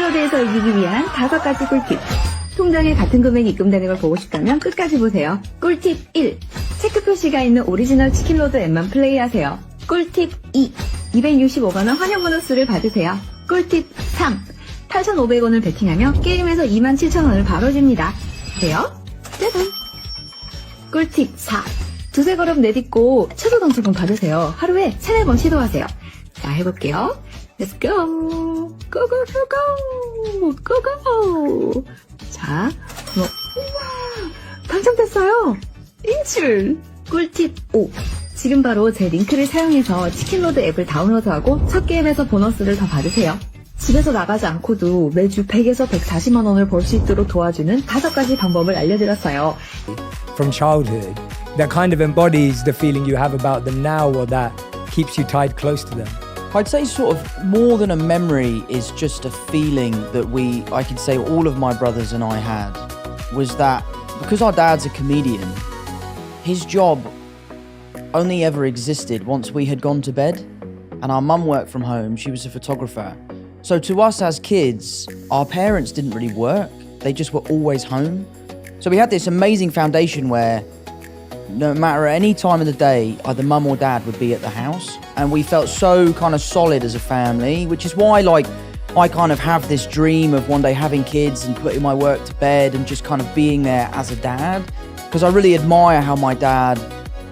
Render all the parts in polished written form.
치킨로드에서 이기기 위한 5가지 꿀팁. 통장에 같은 금액이 입금되는 걸 보고 싶다면 끝까지 보세요. 꿀팁 1. 체크 표시가 있는 오리지널 치킨로드 앱만 플레이하세요. 꿀팁 2. 265만원 환영 보너스를 받으세요. 꿀팁 3. 8,500원을 베팅하며 게임에서 27,000원을 바로 줍니다. 돼요? 짜잔! 꿀팁 4. 두세 걸음 내딛고 최소 당첨금 받으세요. 하루에 3-4번 시도하세요. 자, 해볼게요. Let's go! Go, go, go, go! Go, go! 자, 우와! 당첨됐어요! 인출! 꿀팁 5. 지금 바로 제 링크를 사용해서 치킨로드 앱을 다운로드하고 첫 게임에서 보너스를 더 받으세요. 집에서 나가지 않고도 매주 100에서 140만 원을 벌 수 있도록 도와주는 5가지 방법을 알려드렸어요. From childhood, that kind of embodies the feeling you have about them now, or that keeps you tied close to them? I'd say sort of more than a memory is just a feeling that I could say all of my brothers and I had, was that because our dad's a comedian, his job only ever existed once we had gone to bed, and our mum worked from home, she was a photographer. So to us as kids, our parents didn't really work, they just were always home. So we had this amazing foundation where no matter any time of the day, either mum or dad would be at the house, and we felt so kind of solid as a family, which is why I kind of have this dream of one day having kids and putting my work to bed and just kind of being there as a dad, because I really admire how my dad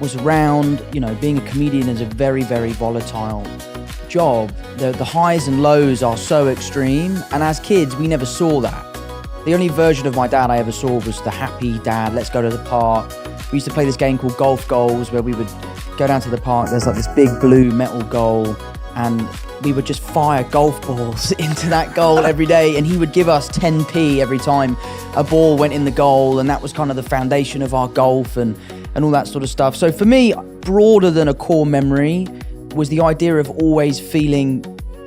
was around. You know, being a comedian is a very, very volatile job. The highs and lows are so extreme, and as kids we never saw that. The only version of my dad I ever saw was the happy dad, let's go to the park. We used to play this game called Golf Goals, where we would go down to the park, there's like this big blue metal goal, and we would just fire golf balls into that goal every day, and he would give us 10p every time a ball went in the goal, and that was kind of the foundation of our golf and all that sort of stuff. So for me, broader than a core memory was the idea of always feeling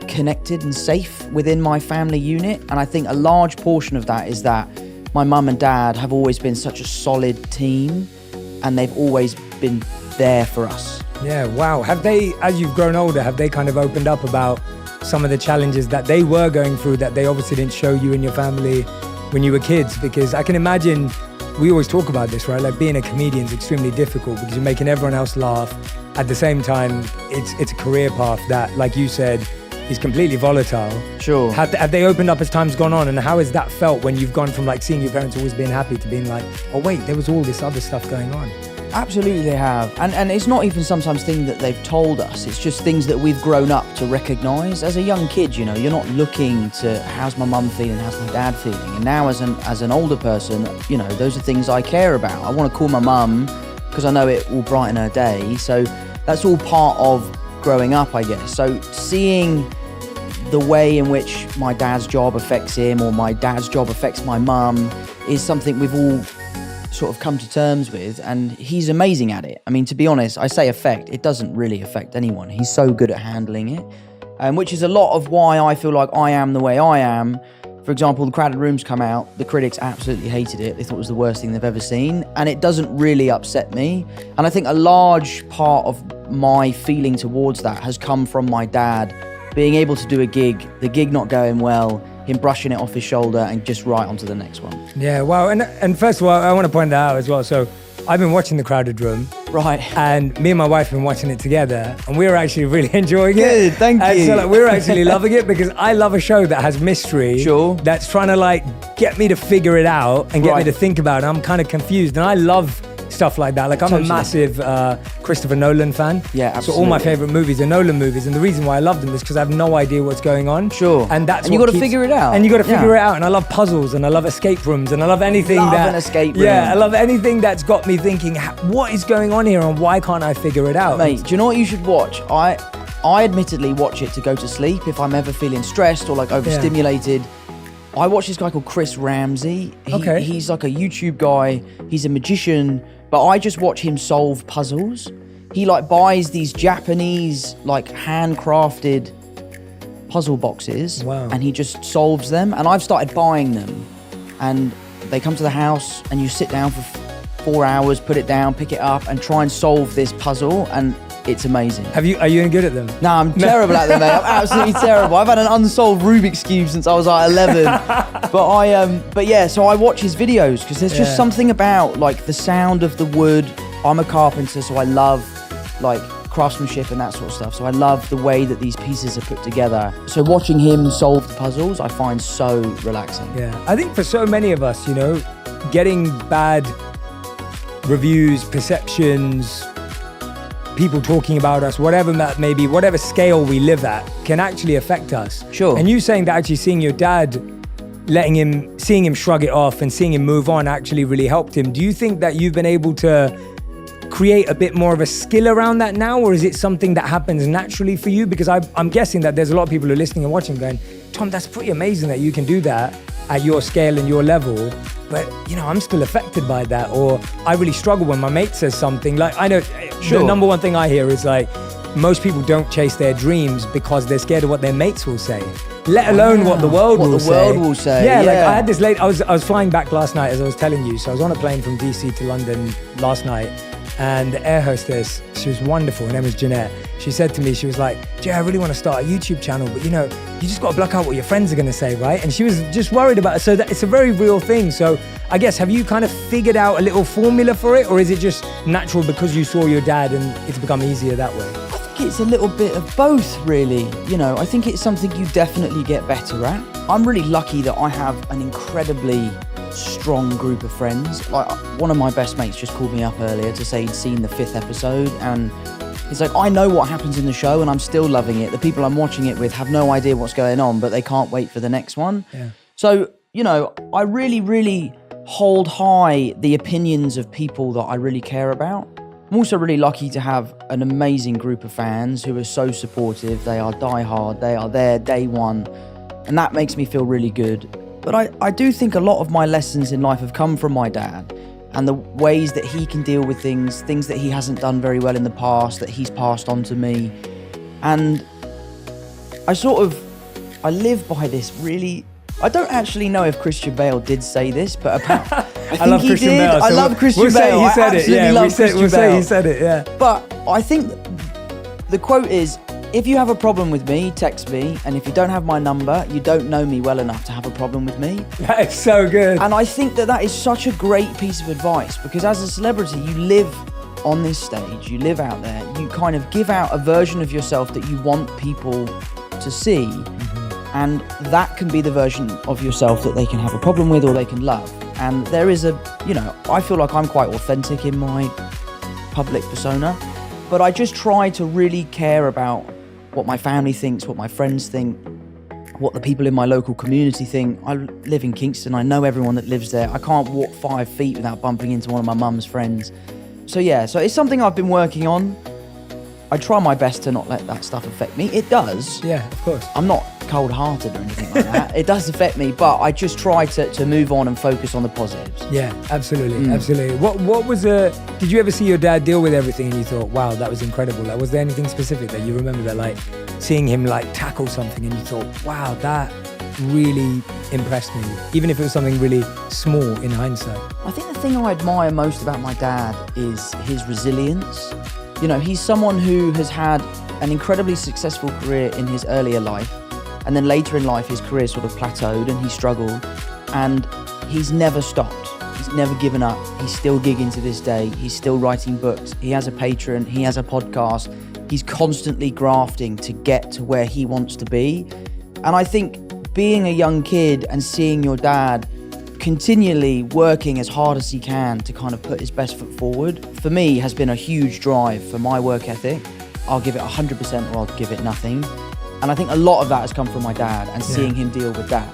connected and safe within my family unit, and I think a large portion of that is that my mum and dad have always been such a solid team, and they've always been there for us. Yeah, wow. Have they, as you've grown older, have they kind of opened up about some of the challenges that they were going through that they obviously didn't show you and your family when you were kids? Because I can imagine, we always talk about this, right? Like being a comedian is extremely difficult because you're making everyone else laugh. At the same time, it's a career path that, like you said, is completely volatile. Sure. Have they opened up as time's gone on, and how has that felt when you've gone from like seeing your parents always being happy to being like, oh wait, there was all this other stuff going on? Absolutely they have. And it's not even sometimes things that they've told us, it's just things that we've grown up to recognise. As a young kid, you know, you're not looking to how's my mum feeling, how's my dad feeling. And now as an older person, you know, those are things I care about. I want to call my mum because I know it will brighten her day. So that's all part of growing up, I guess. So seeing the way in which my dad's job affects him or my dad's job affects my mum is something we've all sort of come to terms with, and he's amazing at it. I mean, to be honest, I say affect, it doesn't really affect anyone. He's so good at handling it, which is a lot of why I feel like I am the way I am. For example, The Crowded Room's come out, the critics absolutely hated it. They thought it was the worst thing they've ever seen, and it doesn't really upset me. And I think a large part of my feeling towards that has come from my dad being able to do a gig, the gig not going well, him brushing it off his shoulder and just right onto the next one. Yeah, wow. And first of all, I want to point that out as well. So I've been watching The Crowded Room. Right. And me and my wife have been watching it together, and we're actually really enjoying it. Good, thank and you. so we're actually loving it because I love a show that has mystery. Sure. That's trying to like get me to figure it out and get me to think about it. I'm kind of confused, and I love stuff like that. Like I'm a massive Christopher Nolan fan. Yeah, absolutely. So all my favorite movies are Nolan movies, and the reason why I love them is because I have no idea what's going on. Sure. And that's and you got to figure it out. And you got to figure it out. And I love puzzles, and I love escape rooms, and I love anything an escape room. Yeah, I love anything that's got me thinking, what is going on here, and why can't I figure it out? Mate, do you know what you should watch? I admittedly watch it to go to sleep if I'm ever feeling stressed or like overstimulated. I watch this guy called Chris Ramsey. He's like a YouTube guy. He's a magician, but I just watch him solve puzzles. He like buys these Japanese like handcrafted puzzle boxes, and he just solves them. And I've started buying them, and they come to the house, and you sit down for 4 hours, put it down, pick it up, and try and solve this puzzle. And it's amazing. Are you any good at them? No, I'm terrible at them, mate. I'm absolutely terrible. I've had an unsolved Rubik's Cube since I was like 11. But yeah, so I watch his videos because there's just something about like the sound of the wood. I'm a carpenter, so I love like craftsmanship and that sort of stuff. So I love the way that these pieces are put together. So watching him solve the puzzles, I find so relaxing. Yeah, I think for so many of us, you know, getting bad reviews, perceptions, people talking about us, whatever that may be, whatever scale we live at, can actually affect us. Sure. And you saying that actually seeing your dad, seeing him shrug it off and seeing him move on actually really helped him. Do you think that you've been able to create a bit more of a skill around that now, or is it something that happens naturally for you? Because I'm guessing that there's a lot of people who are listening and watching going, Tom, that's pretty amazing that you can do that at your scale and your level. But, you know, I'm still affected by that, or I really struggle when my mate says something. Like, I know the number one thing I hear is like, most people don't chase their dreams because they're scared of what their mates will say, let alone what the world will say. Yeah, like I had this I was flying back last night, as I was telling you. So I was on a plane from DC to London last night, and the air hostess, she was wonderful, her name was Jeanette. She said to me, she was like, Jay, I really want to start a YouTube channel, but you know, you just got to block out what your friends are going to say, right? And she was just worried about it. So that it's a very real thing. So I guess, have you kind of figured out a little formula for it, or is it just natural because you saw your dad and it's become easier that way? I think it's a little bit of both, really. You know, I think it's something you definitely get better at. I'm really lucky that I have an incredibly strong group of friends. Like, one of my best mates just called me up earlier to say he'd seen the 5th episode, and he's like, I know what happens in the show and I'm still loving it. The people I'm watching it with have no idea what's going on, but they can't wait for the next one. Yeah. So, you know, I really, really hold high the opinions of people that I really care about. I'm also really lucky to have an amazing group of fans who are so supportive. They are diehard, they are there day one, and that makes me feel really good. But I do think a lot of my lessons in life have come from my dad, and the ways that he can deal with things that he hasn't done very well in the past, that he's passed on to me. And I live by this really. I don't actually know if Christian Bale did say this, but I think love he Christian did. Bale, so I love Christian we'll Bale. Say he said I it. Yeah, love Christian we'll say Bale. he said it. Yeah. But I think the quote is, if you have a problem with me, text me. And if you don't have my number, you don't know me well enough to have a problem with me. That is so good. And I think that is such a great piece of advice, because as a celebrity, you live on this stage, you live out there, you kind of give out a version of yourself that you want people to see. And that can be the version of yourself that they can have a problem with or they can love. And there is I feel like I'm quite authentic in my public persona, but I just try to really care about what my family thinks, what my friends think, what the people in my local community think. I live in Kingston, I know everyone that lives there. I can't walk 5 feet without bumping into one of my mum's friends. So it's something I've been working on. I try my best to not let that stuff affect me. It does. Yeah, of course. I'm not cold-hearted or anything like that. It does affect me, but I just try to move on and focus on the positives. Yeah, absolutely, absolutely. What was did you ever see your dad deal with everything and you thought, wow, that was incredible? Like, was there anything specific that you remember that, like, seeing him like tackle something and you thought, wow, that really impressed me, even if it was something really small in hindsight? I think the thing I admire most about my dad is his resilience. You know, he's someone who has had an incredibly successful career in his earlier life, and then later in life his career sort of plateaued and he struggled, and he's never stopped. He's never given up. He's still gigging to this day. He's still writing books. He has a Patreon. He has a podcast. He's constantly grafting to get to where he wants to be. And I think being a young kid and seeing your dad continually working as hard as he can to kind of put his best foot forward, for me, has been a huge drive for my work ethic. I'll give it 100% or I'll give it nothing. And I think a lot of that has come from my dad and seeing him deal with that.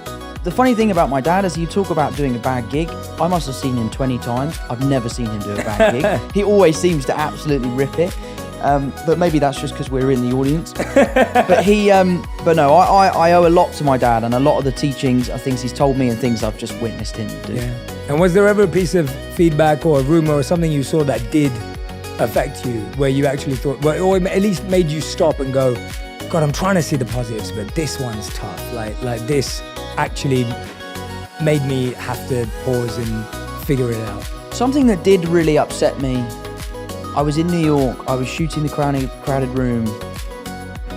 The funny thing about my dad is, you talk about doing a bad gig. I must have seen him 20 times. I've never seen him do a bad gig. He always seems to absolutely rip it. But maybe that's just because we're in the audience. But no, I owe a lot to my dad, and a lot of the teachings are things he's told me and things I've just witnessed him do. Yeah. And was there ever a piece of feedback or a rumor or something you saw that did affect you, where you actually thought, well, or at least made you stop and go, God, I'm trying to see the positives, but this one's tough. Like this actually made me have to pause and figure it out. Something that did really upset me, I was in New York, I was shooting The Crowded Room,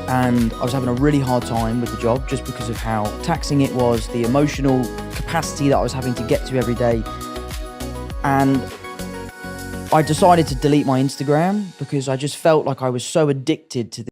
and I was having a really hard time with the job just because of how taxing it was, the emotional capacity that I was having to get to every day. And I decided to delete my Instagram because I just felt like I was so addicted to